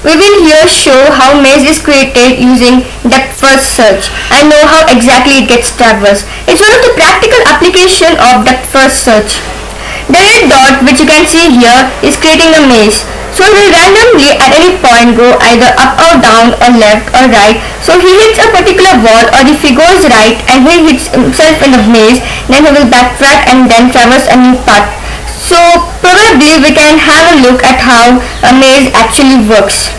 We will here show how maze is created using depth first search and know how exactly it gets traversed. It's one of the practical application of depth first search. The red dot which you can see here is creating a maze. So it will randomly at any point go either up or down or left or right. So he hits a particular wall, or if he goes right and he hits himself in the maze, then he will backtrack and then traverse a new path. So probably we can have a look at how a maze actually works.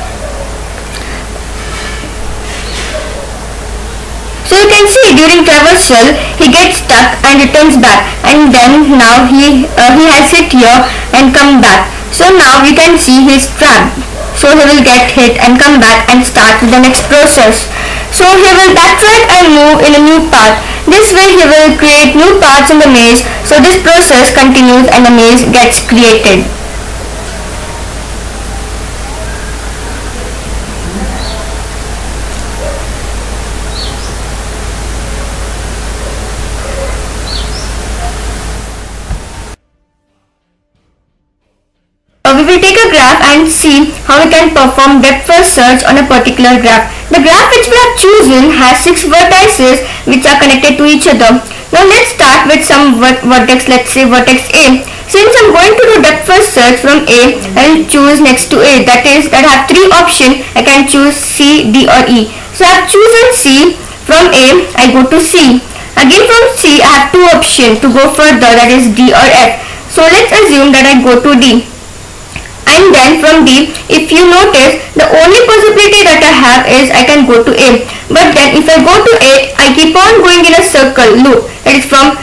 So you can see during traversal he gets stuck and returns back, and then now he has hit here and come back. So now we can see he's trapped. So he will get hit and come back and start with the next process. So he will backtrack and move in a new path. This way he will create new paths in the maze. So this process continues and the maze gets created. We will take a graph and see how we can perform depth first search on a particular graph. The graph which we have chosen has 6 vertices which are connected to each other. Now let's start with some vertex, let's say vertex A. Since I'm going to do depth first search from A, I will choose next to A. That I have 3 options. I can choose C, D or E. So I have chosen C. From A, I go to C. Again from C, I have 2 options to go further, that is D or F. So let's assume that I go to D. And then from D, if you notice, the only possibility that I have is I can go to A. But then if I go to A, I keep on going in a circle loop. It is from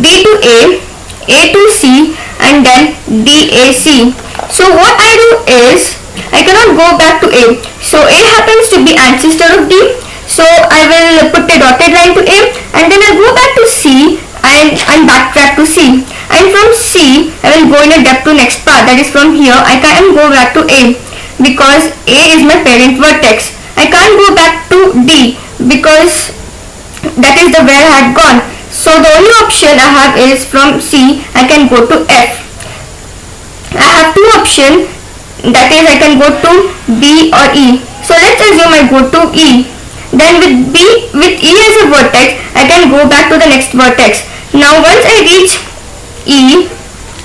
D to A to C, and then DAC. So what I do is, I cannot go back to A. So A happens to be ancestor of D. So I will put a dotted line to A, and then I go back to C and backtrack to C. And from C, I will go in a depth to next path. That is from here, I can go back to A because A is my parent vertex. I can't go back to D because that is the where I had gone. So the only option I have is from C, I can go to F. I have 2 options, that is I can go to B or E. So let's assume I go to E. Then with E as a vertex, I can go back to the next vertex. Now once I reach E,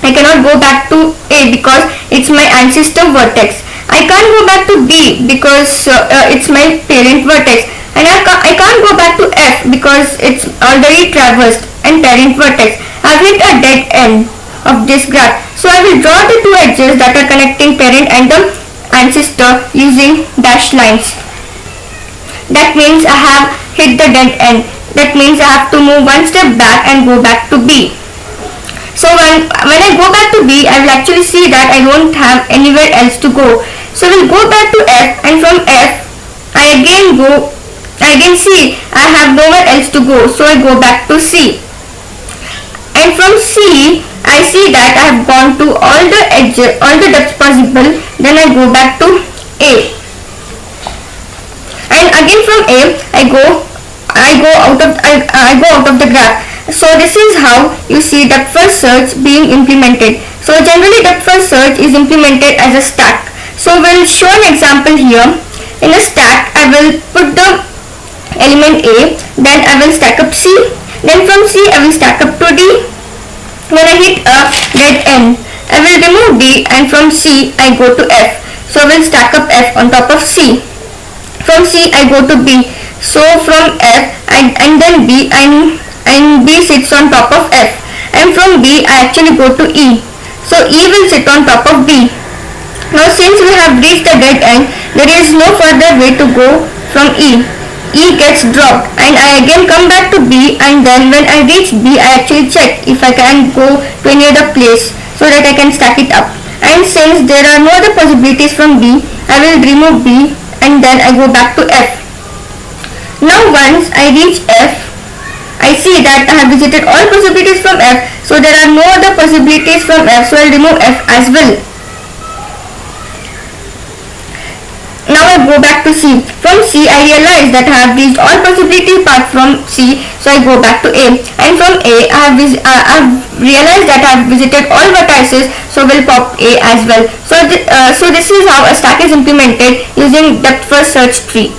I cannot go back to A because it's my ancestor vertex. I can't go back to B because it's my parent vertex, and I can't go back to F because it's already traversed and parent vertex. I've hit a dead end of this graph. So I will draw the 2 edges that are connecting parent and the ancestor using dashed lines. That means I have hit the dead end. That means I have to move 1 step back and go back to B. So when I go back to B, I will actually see that I don't have anywhere else to go. So I will go back to F, and from F, I again see I have nowhere else to go. So I go back to C. And from C, I see that I have gone to all the edges, all the depths possible. Then I go back to A. And again from A, I go out of the graph. So this is how you see depth first search being implemented. So generally depth first search is implemented as a stack. So we'll show an example here. In a stack, I will put the element A, then I will stack up C, then from C I will stack up to D. When I hit a dead end, I will remove D, and from C I go to F. So I will stack up F on top of C. From C I go to B. So from F and then B, and B sits on top of F, and from B I actually go to E. So E will sit on top of B. Now since we have reached the dead end, there is no further way to go from E. E gets dropped, and I again come back to B, and then when I reach B, I actually check if I can go to any other place so that I can stack it up. And since there are no other possibilities from B, I will remove B, and then I go back to F. Now once I reach F, I see that I have visited all possibilities from F, so there are no other possibilities from F, so I will remove F as well. Now I go go back to C. From C I realize that I have reached all possibility paths from C, so I go back to A. And from A I have realized that I have visited all vertices, so will pop A as well. So this is how a stack is implemented using depth first search tree.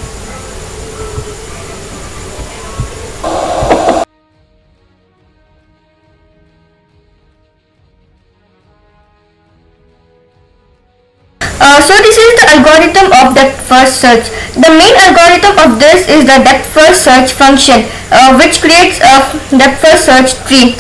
So this is the algorithm of depth first search. The main algorithm of this is the depth first search function, which creates a depth first search tree.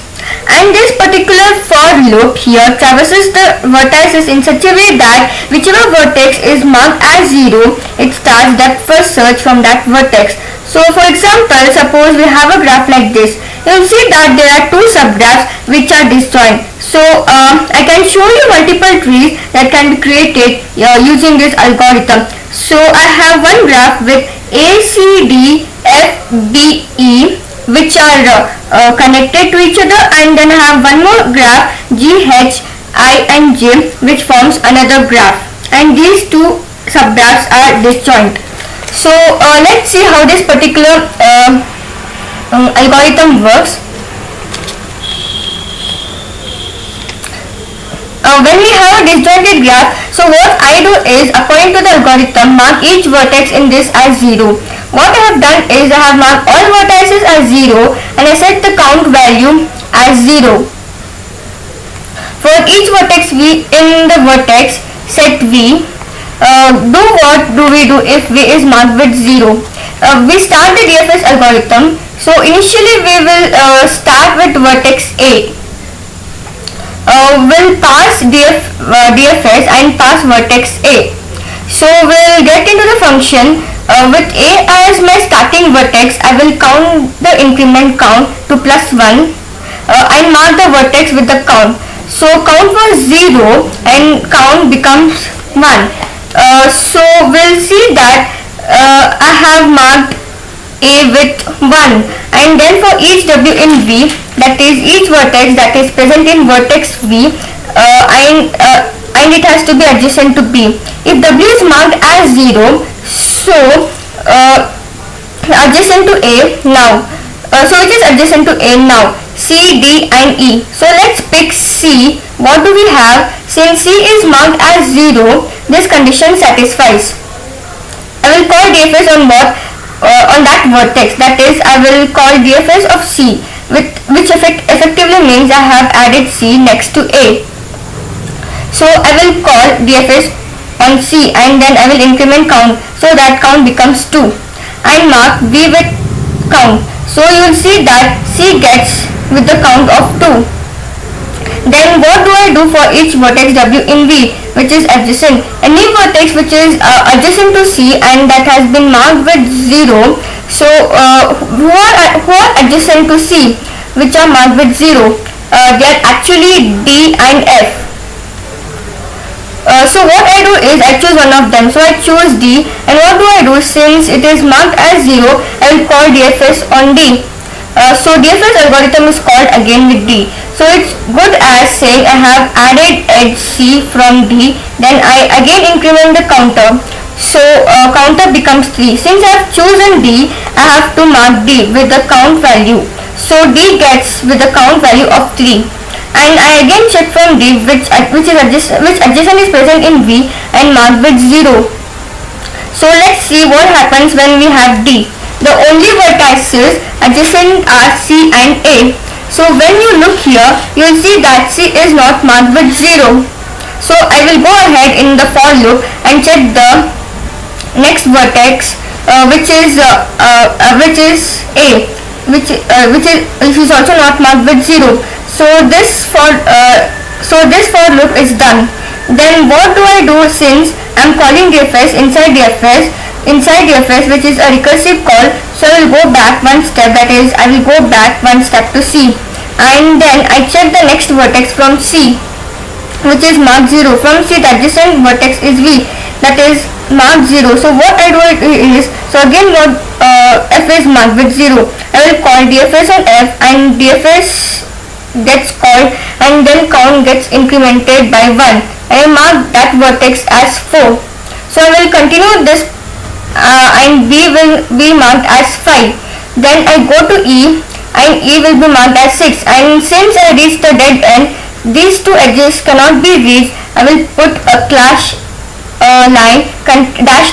And this particular for loop here traverses the vertices in such a way that whichever vertex is marked as 0, it starts depth first search from that vertex. So for example, suppose we have a graph like this. You will see that there are two subgraphs which are disjoint. So I can show you multiple trees that can be created using this algorithm. So I have one graph with A, C, D, F, B, E, which are connected to each other, and then I have one more graph G, H, I and J, which forms another graph, and these two subgraphs are disjoint. So let's see how this particular algorithm works. When we have a disjointed graph, so what I do is, according to the algorithm, mark each vertex in this as 0. What I have done is I have marked all vertices as 0 and I set the count value as 0. For each vertex V in the vertex set V, what do we do if V is marked with 0? We start the DFS algorithm. So initially we will start with vertex A. We'll pass DFS and pass vertex A. So we'll get into the function. With A as my starting vertex, I will count the increment count to +1 and mark the vertex with the count. So count was 0 and count becomes 1. So we'll see that I have marked A with 1, and then for each W in V, that is each vertex that is present in vertex V, and it has to be adjacent to B. If W is marked as 0, so adjacent to A now, so it is adjacent to A now, C, D and E. So let's pick C. What do we have? Since C is marked as 0, this condition satisfies. I will call DFS on that vertex, that is I will call DFS of C, which effectively means I have added C next to A. So I will call DFS on C and then I will increment count, so that count becomes 2, and mark V with count. So you will see that C gets with the count of 2. Then what do I do for each vertex W in V, which is adjacent? Any vertex which is adjacent to C and that has been marked with 0, so who are adjacent to C which are marked with 0? They are actually D and F. So what I do is I choose one of them. So I choose D, and what do I do? Since it is marked as 0, I will call DFS on D. So DFS algorithm is called again with D. So it's good as saying I have added edge C from D, then I again increment the counter. So counter becomes 3. Since I have chosen D, I have to mark D with the count value. So D gets with the count value of 3. And I again check from D which adjacent is present in V and marked with 0. So let's see what happens when we have D. The only vertices adjacent are C and A. So when you look here, you will see that C is not marked with 0. So I will go ahead in the for loop and check the next vertex, which is A, which is also not marked with 0. So this for loop is done. Then what do I do? Since I am calling DFS inside DFS, which is a recursive call, so I will go back one step, that is I will go back one step to C, and then I check the next vertex from C, which is marked 0. From C, the adjacent vertex is V, that is marked 0. So what I do is, so again what F is marked with 0. I will call DFS on F, and DFS gets called, and then count gets incremented by 1. I mark that vertex as 4. So I will continue this and B will be marked as 5. Then I go to E and E will be marked as 6, and since I reached the dead end, these two edges cannot be reached. I will put a dash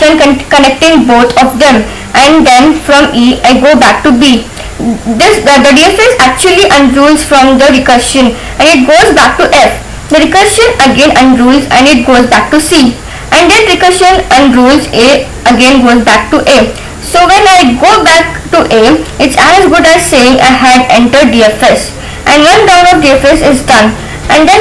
line connecting both of them, and then from E I go back to B. The DFS actually unrolls from the recursion and it goes back to F. The recursion again unrolls and it goes back to C, and then recursion unrolls A, again goes back to A. So when I go back to A, it's as good as saying I had entered DFS, and one round of DFS is done. And then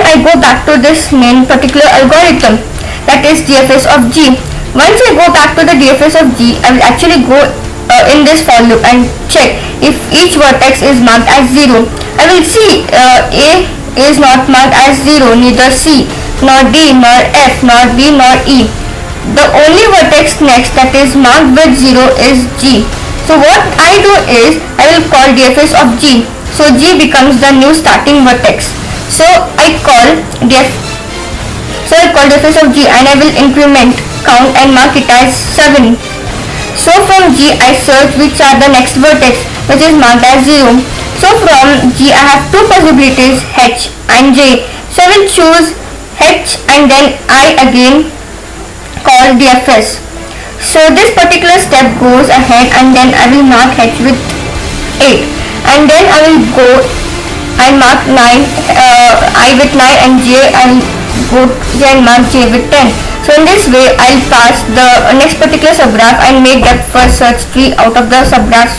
I go back to this main particular algorithm, that is DFS of G. Once I go back to the DFS of G, I will actually go in this for loop and check if each vertex is marked as 0. I will see A is not marked as 0, neither C, nor D, nor F, nor B, nor E. The only vertex next that is marked with 0 is G. So what I do is I will call DFS of G. So G becomes the new starting vertex. So I call DFS of G and I will increment count and mark it as 7. So from G I search which are the next vertex, which is marked as 0. So from G I have two possibilities, H and J. So I will choose H and then I again call DFS. So this particular step goes ahead and then I will mark H with 8, and then I will go and mark I with 9, and J and go and mark J with 10. So in this way I'll pass the next particular subgraph and make depth first search tree out of the subgraph.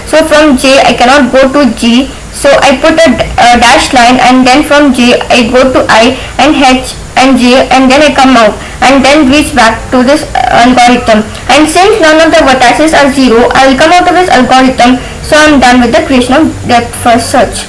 So from J I cannot go to G, so I put a dash line, and then from J I go to I and H and J, and then I come out and then reach back to this algorithm. And since none of the vertices are 0, I will come out of this algorithm. So I am done with the creation of depth first search.